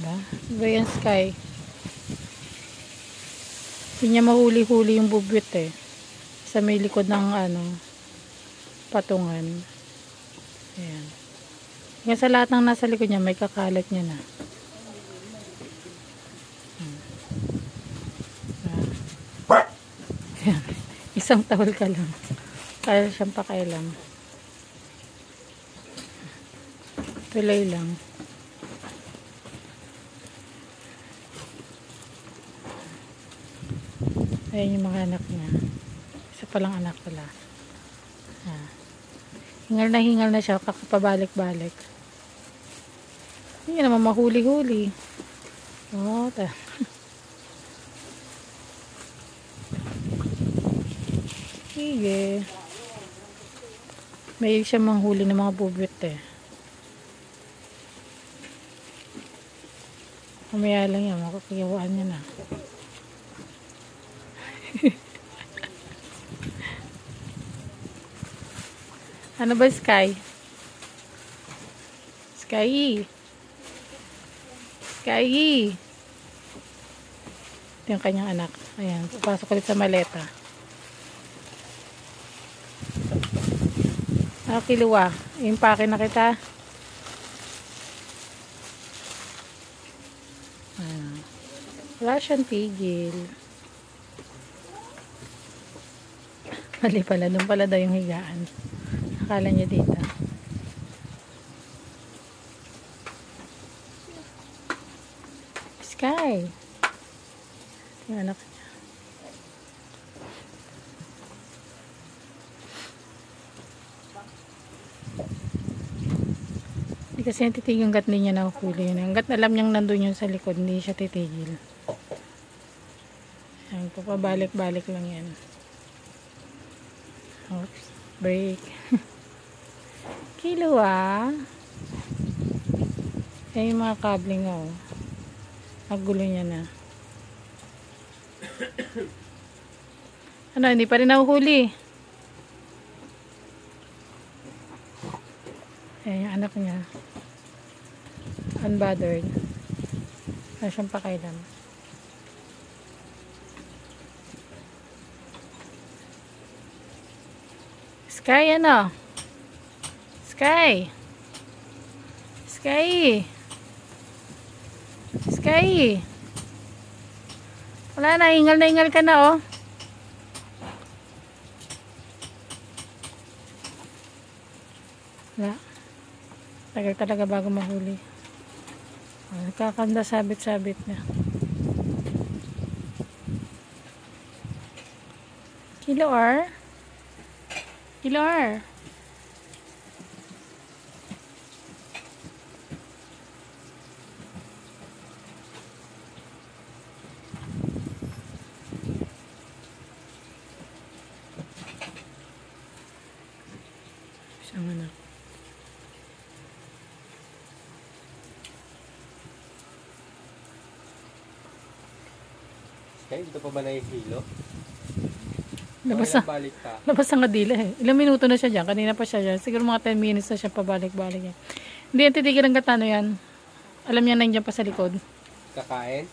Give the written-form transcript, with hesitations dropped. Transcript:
Diba? Iba yan, Sky. Hindi niya mahuli-huli yung bubwit eh. Sa may likod ng patungan. Ayan. Kaya sa lahat ng nasa likod niya, may kakalat niya na. Ayan. Isang tawal ka lang. Kaya siyang pakailam. Tuloy lang. Ayan yung mga anak niya. Isa palang anak pala. Hingal na siya. Kakapabalik-balik. Hindi naman mahuli-huli. Oh, sige. May siya manghuli ng mga bubwit eh. Mamaya lang yan. Makakagawaan niya na. Ano ba, Sky? Sky? Sky? Ito yung kanyang anak. Ayan, papasok ulit sa maleta. Kiluwa. Impake na kita. Ayan. Wala siyang tigil. Mali pala. Doon pala daw yung higaan. Akala niya dito. Sky. Yung anak niya. Hindi kasi yung titigil hanggat hindi niya nakuhuli yun. Hanggat alam niyang nandun yun sa likod, hindi siya titigil. Ayan, papabalik-balik lang yan. Oops. Break. Kilo Ayan yung mga kabling Nagulo niya na. Ano, hindi pa rin nahuhuli. Ayan yung anak niya. Unbothered. Wala siyang pakailan. Sky, ano? Sky. Sky. Sky. Wala na, hingal ka na, Wala. Tagal talaga bago mahuli. Nakakanda sabit-sabit na. Kilo R. Isang anak. Kaya dito pa ba na yung hilo? Labas ang kadila eh. Ilang minuto na siya dyan. Kanina pa siya dyan. Siguro mga 10 minutes na siya pabalik-balik yan. Hindi yan titigil ang gatano yan. Alam niya na dyan pa sa likod. Kakain?